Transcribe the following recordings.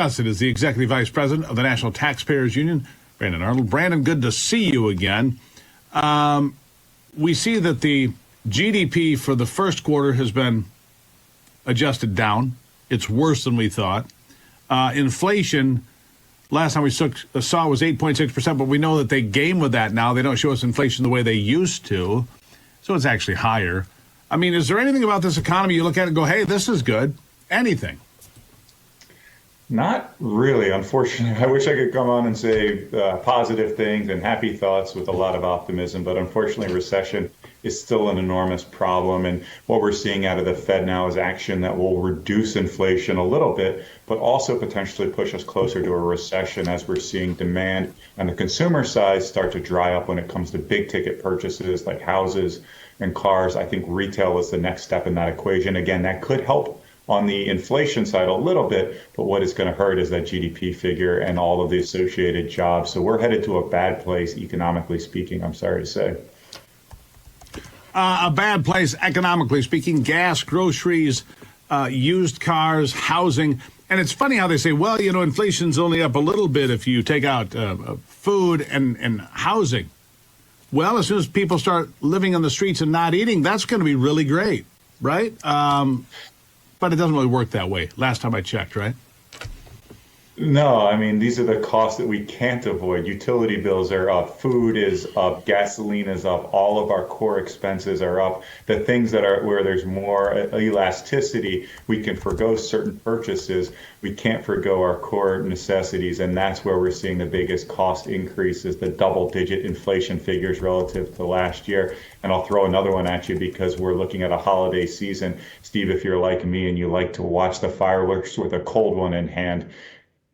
Yes, it is the Executive Vice President of the National Taxpayers Union, Brandon Arnold. Brandon, good to see you again. We see that the GDP for the first quarter has been adjusted down. It's worse than we thought. Inflation, last time we saw was 8.6%, but we know that they game with that now. They don't show us inflation the way they used to, so it's actually higher. I mean, is there anything about this economy you look at and go, hey, this is good? Anything? Not really, unfortunately. I wish I could come on and say positive things and happy thoughts with a lot of optimism, but unfortunately, recession is still an enormous problem. And what we're seeing out of the Fed now is action that will reduce inflation a little bit, but also potentially push us closer to a recession as we're seeing demand on the consumer side start to dry up when it comes to big ticket purchases like houses and cars. I think retail is the next step in that equation. Again, that could help on the inflation side a little bit, but what is going to hurt is that GDP figure and all of the associated jobs. So we're headed to a bad place, economically speaking, I'm sorry to say. A bad place, economically speaking, gas, groceries, used cars, housing. And it's funny how they say, well, you know, inflation's only up a little bit if you take out food and housing. Well, as soon as people start living on the streets and not eating, that's going to be really great, right? But it doesn't really work that way. Last time I checked, right? No, I mean, these are the costs that we can't avoid. Utility bills are up, food is up, gasoline is up, all of our core expenses are up. The things that are where there's more elasticity, we can forgo certain purchases. We can't forgo our core necessities, and that's where we're seeing the biggest cost increases, the double-digit inflation figures relative to last year. And I'll throw another one at you because we're looking at a holiday season. Steve, if you're like me and you like to watch the fireworks with a cold one in hand,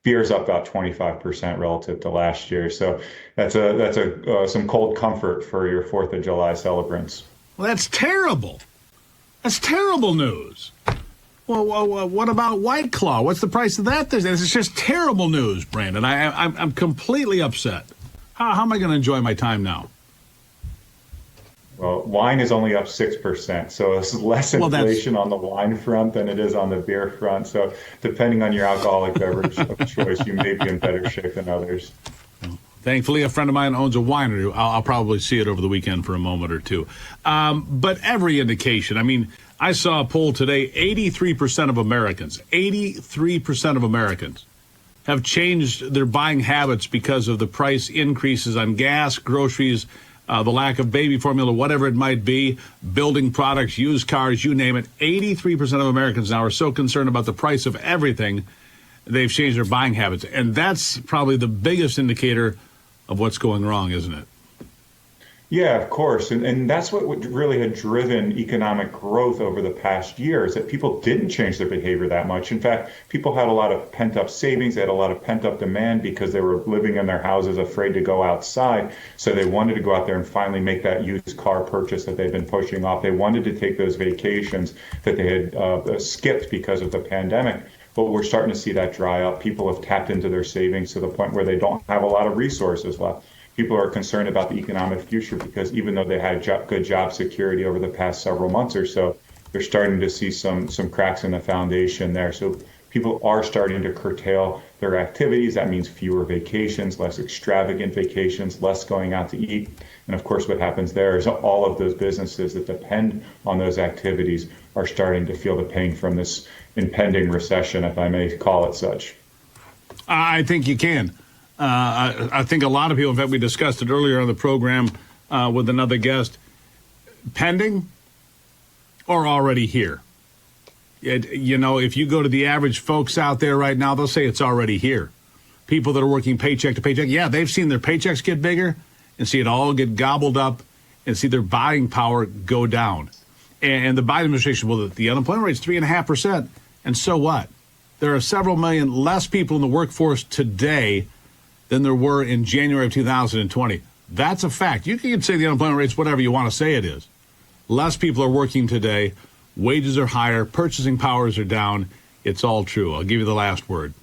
beer's up about 25% relative to last year. So that's some cold comfort for your 4th of July celebrants. Well, that's terrible. That's terrible news. Well, what about White Claw? What's the price of that? This is just terrible news, Brandon. I'm completely upset. How am I going to enjoy my time now? Well, wine is only up 6%, so it's less inflation on the wine front than it is on the beer front. So depending on your alcoholic beverage of choice, you may be in better shape than others. Thankfully, a friend of mine owns a winery. I'll probably see it over the weekend for a moment or two. But every indication, I mean, I saw a poll today, 83% of Americans have changed their buying habits because of the price increases on gas, groceries, the lack of baby formula, whatever it might be, building products, used cars, you name it. 83% of Americans now are so concerned about the price of everything, they've changed their buying habits. And that's probably the biggest indicator of what's going wrong, isn't it? Yeah, of course. And that's what really had driven economic growth over the past year is that people didn't change their behavior that much. In fact, people had a lot of pent-up savings. They had a lot of pent-up demand because they were living in their houses afraid to go outside. So they wanted to go out there and finally make that used car purchase that they've been pushing off. They wanted to take those vacations that they had skipped because of the pandemic. But we're starting to see that dry up. People have tapped into their savings to the point where they don't have a lot of resources left. People are concerned about the economic future because even though they had good job security over the past several months or so, they're starting to see some cracks in the foundation there. So people are starting to curtail their activities. That means fewer vacations, less extravagant vacations, less going out to eat. And of course, what happens there is all of those businesses that depend on those activities are starting to feel the pain from this impending recession, if I may call it such. I think you can. I think a lot of people, in fact, we discussed it earlier on the program with another guest, pending or already here. You know, if you go to the average folks out there right now, they'll say it's already here. People that are working paycheck to paycheck, yeah, they've seen their paychecks get bigger and see it all get gobbled up and see their buying power go down. And the Biden administration, well, the unemployment rate's 3.5%. And so what? There are several million less people in the workforce today than there were in January of 2020. That's a fact. You can say the unemployment rate's whatever you want to say it is. Less people are working today. Wages are higher. Purchasing powers are down. It's all true. I'll give you the last word.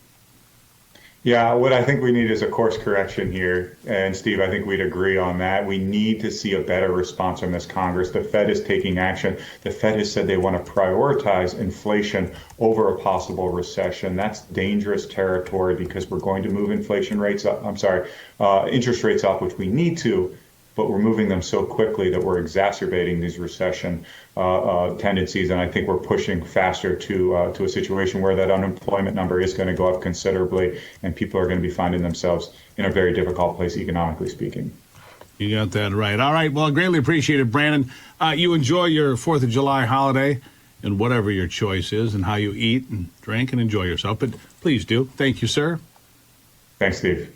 Yeah, what I think we need is a course correction here. And Steve, I think we'd agree on that. We need to see a better response from this Congress. The Fed is taking action. The Fed has said they want to prioritize inflation over a possible recession. That's dangerous territory because we're going to move inflation rates up. I'm sorry, interest rates up, which we need to, but we're moving them so quickly that we're exacerbating these recession tendencies. And I think we're pushing faster to a situation where that unemployment number is going to go up considerably, and people are going to be finding themselves in a very difficult place, economically speaking. You got that right. All right. Well, greatly appreciated, Brandon. You enjoy your 4th of July holiday and whatever your choice is and how you eat and drink and enjoy yourself. But please do. Thank you, sir. Thanks, Steve.